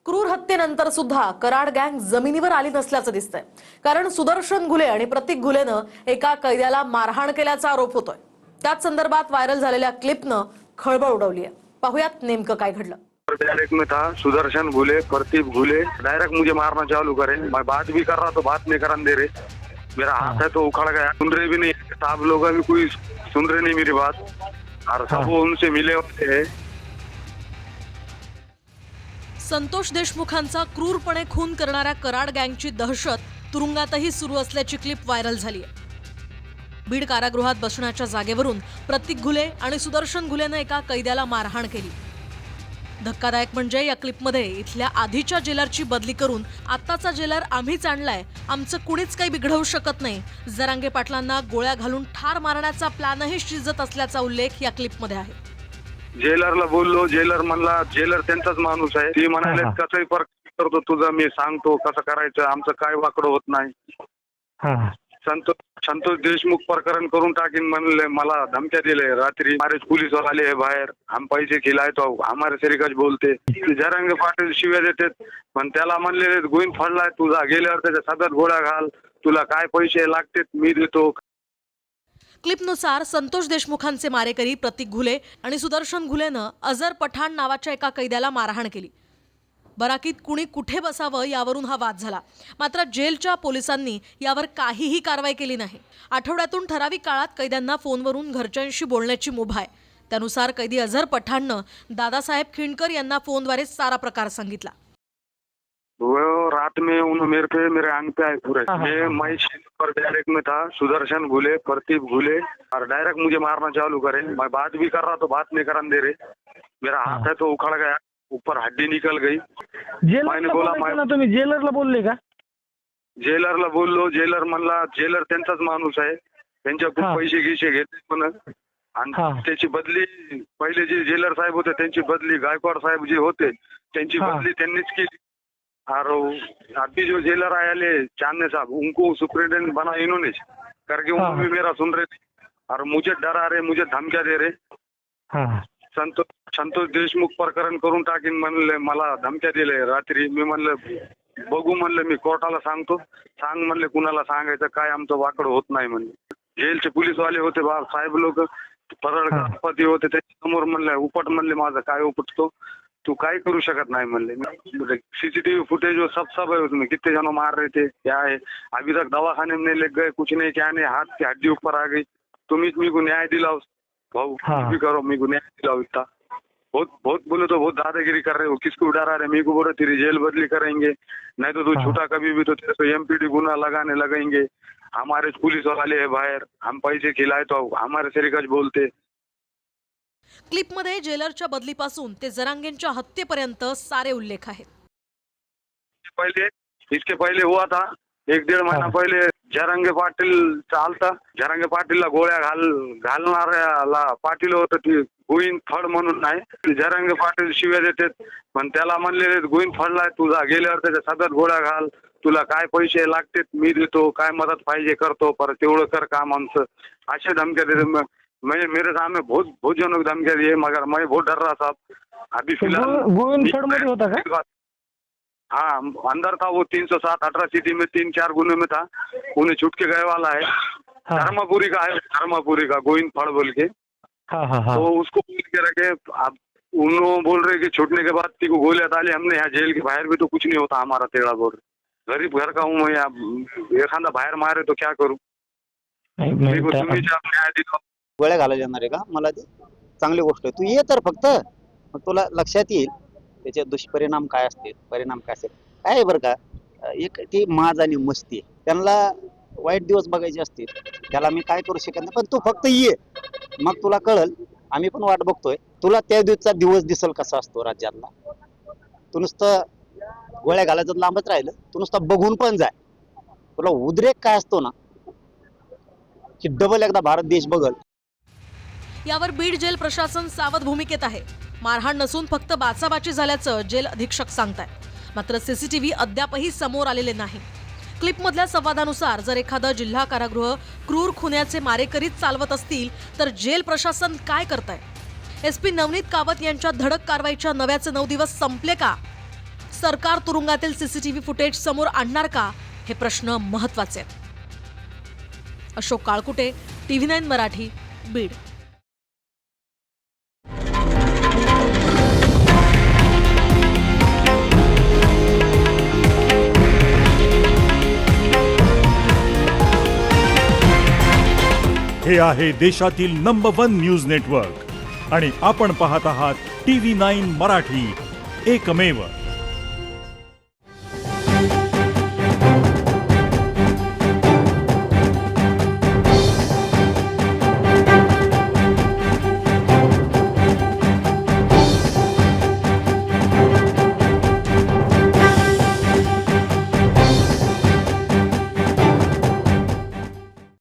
क्रूर हत्येनंतर सुद्धा कराड गँग जमिनीवर आली नसल्याचं दिसतंय। कारण सुदर्शन घुले आणि प्रतीक घुलेनं एका कैद्याला मारहाण केल्याचा आरोप होतोय। त्याच संदर्भात व्हायरल झालेल्या क्लिपनं खळबळ उडवली आहे। पाहुयात नेमकं काय घडलं। डायरेक्ट में था सुदर्शन घुले, प्रतीक घुले डायरेक्ट मुझे मारना चालू करे। मैं बात भी कर रहा तो बात नहीं करने दे रहे। मेरा हाथ है तो उखड़ गया, सुन रहे भी नहीं। साहब लोग अभी कोई सुन रहे नहीं मेरी बात, और सब उनसे मिले होते हैं। संतोष देशमुखांचा क्रूरपणे खून करणाऱ्या कराड गँगची दहशत तुरुंगातही सुरू असल्याची क्लिप व्हायरल झाली आहे। बीड कारागृहात बसण्याच्या जागेवरून प्रतीक घुले आणि सुदर्शन घुलेनं एका कैद्याला मारहाण केली। धक्कादायक म्हणजे या क्लिपमध्ये इथल्या आधीच्या जेलरची बदली करून आत्ताचा जेलर आम्हीच आणलाय, आमचं कुणीच काही बिघडवू शकत नाही, जरांगे पाटलांना गोळ्या घालून ठार मारण्याचा प्लॅनही शिजत असल्याचा उल्लेख या क्लिपमध्ये आहे। जेलरला बोललो, जेलर म्हणला जेलर त्यांचाच माणूस आहे। ती म्हणाले कसंही फरक करतो तुझा, मी सांगतो कसं करायचं, आमचं काय वाकडं होत नाही। संतोष देशमुख प्रकरण करून टाकीन म्हणले, मला धमक्या दिले रात्री। हमारे पुलिस वाले है बाहेर, हम पैसे खिलाए तो हमारे तरीकाच बोलते। जरांगे पाटील शिव्या देते, पण त्याला म्हणले गोविंद फडलाय तुझा, गेल्यावर त्याच्या सदर गोळ्या घाल, तुला काय पैसे लागतात मी देतो। क्लिपनुसार संतोष देशमुखांचे मारेकरी प्रतीक घुले आणि सुदर्शन घुलेनं अजर पठाण नावाच्या एका कैद्याला मारहाण केली। बराकीत कुणी कुठे बसावं यावरून हा वाद झाला। मात्र जेलच्या पोलिसांनी यावर काहीही कारवाई केली नाही। आठवड्यातून ठराविक काळात कैद्यांना फोनवरून घरच्यांशी बोलण्याची मुभा आहे। त्यानुसार कैदी अजर पठाणनं दादासाहेब खिंडकर यांना फोनद्वारे सारा प्रकार सांगितला। वो रात में उन्होंने मेरे आंग पे आए पूरे। मैं पर डायरेक्ट में था सुदर्शन घुले, प्रतीक घुले, और डायरेक्ट मुझे मारना चालू करे। मैं बात भी कर रहा तो बात नहीं करने दे रहे। मेरा हाथ है तो उखड़ गया, ऊपर हड्डी निकल गई। मैंने बोला मैं तुम्ही जेलरला बोलले का? जेलरला बोललो, जेलर म्हणला जेलर त्यांचाच माणूस आहे, त्यांच्या खूप पैसे गिसे घेते पण, आणि त्याची बदली पहिले जे जेलर साहेब होते त्यांची बदली गायकवाड साहेब जे होते त्यांची बदली त्यांनीच केली। और अभी जो जेलर आए चांदने साहब, उनको सुप्रिंटेंडेंट बना इन्होंने, करके वो भी मेरा सुन रहे थे और मुझे डरा रहे, मुझे धमक्या दे रहे। संतोष देशमुख प्रकरण करून टाकीन म्हणले, मला धमक्या दिले रात्री। मी म्हणलं बघू, म्हणलं मी कोर्टाला सांगतो। सांग म्हणले, कुणाला सांगायचं काय, आमचं वाकड होत नाही म्हणले। जेलचे पोलीस वाले होते बा साहेब लोक, परळपती होते, त्याच्यासमोर म्हणले उपट, म्हणले माझं काय उपटतो, तू काय करू शकत नाही म्हणले। सीसीटीवी फुटेज वो सब है उसमें, कितने जनों मार रहे थे, क्या है, अभी तक दवाखाने में ले गए, कुछ नहीं, क्या नहीं, हाथ की हड्डी ऊपर आ गई। तुम मेरे को न्याय दिलाओ भाऊ, भी करो, मेरे को न्याय दिलाओ। इतना बहुत बोले तो बहुत दादागिरी कर रहे हो, किसको डरा रहे, मेरे को बोले तेरी जेल बदली करेंगे, नहीं तो तू छूटा कभी भी तो तेरे को एमपीडी गुना लगाने लगेंगे। हमारे पुलिस वाले है बाहर, हम पैसे खिलाए तो हमारे तरीकाच बोलते। क्लिपमध्ये जेलरच्या बदलीपासून ते जरांगेंच्या हत्येपर्यंत सारे उल्लेख आहेत। इसके पहले हुआ था 1-1.5 महीना पहले, जरांगे पाटील चालता, जरांगे पाटीलला गोळ्या घालणाऱ्याला पाटील होतं ती गोविंद फड म्हणून नाही। जरांगे पाटील शिव्या देतात, पण त्याला म्हणले गोविंद फडलाय तुझा, गेल्यावर त्याच्या सदर गोळ्या घाल, तुला काय पैसे लागतात मी देतो, काय मदत पाहिजे करतो, परत तेवढं कर काम आमचं, असे धमक्या देते। मेरे सामने बहुत जनों की धमकियां दी है, मगर मैं बहुत डर रहा था। अभी फिलहाल गोविंद फड मध्ये होता का? हाँ, अंदर था वो 307 अट्रॉसिटी में 3-4 गुने में था, उन्हें छूट के गए वाला है। धर्मपुरी का है, धर्मपुरी का गोविंद फड़ बोल के। तो उसको बोल के रखे। अब उन्होंने बोल रहे कि छूटने के बाद ती को गोलियां डाली हमने, यहाँ जेल के बाहर भी तो कुछ नहीं होता हमारा, तेड़ा बोल रहे, गरीब घर का हूँ मैं, एखादा बाहर मारे तो क्या करूँ, तुम्ही न्याय दिला। गोळ्या घालायला येणार आहे का मला, ते चांगली गोष्ट आहे, तू ये तर फक्त, मग तुला लक्षात येईल त्याचे दुष्परिणाम काय असते, परिणाम काय असते काय बरं का। एक ती माज आणि मस्ती, त्यांना वाईट दिवस बघायचे असतील, त्याला मी काय करू शकत नाही, पण तू फक्त ये, मग तुला कळल। आम्ही पण वाट बघतोय, तुला त्या दिवसचा दिवस दिसल कसा असतो राज्यातला। तू नुसतं गोळ्या घालायचं लांबच राहिलं, तू नुसतं बघून पण जाय, तुला उद्रेक काय असतो ना की डबल एकदा भारत देश बघल। यावर बीड जेल प्रशासन सावध भूमिकेत आहे। मारहाण नसून फक्त बाचाबाची झाल्याचं जेल अधीक्षक सांगतायत। मात्र सीसीटीव्ही अद्यापही समोर आलेले नाही। क्लिपमधल्या संवादानुसार जर एखादं जिल्हा कारागृह क्रूर खुन्याचे मारेकरीच चालवत असतील तर जेल प्रशासन काय करतंय? एसपी नवनीत कावत यांच्या धडक कारवाईच्या नव्याचे 9 दिवस संपले का? सरकार तुरुंगातील सीसीटीव्ही फुटेज समोर आणणार का, हे प्रश्न महत्वाचे आहेत. अशोक काळकुटे, TV9 मराठी, बीड. हे आहे देशातील नंबर 1 न्यूज नेटवर्क आणि आपण पाहत आहात TV9 मराठी, एकमेव.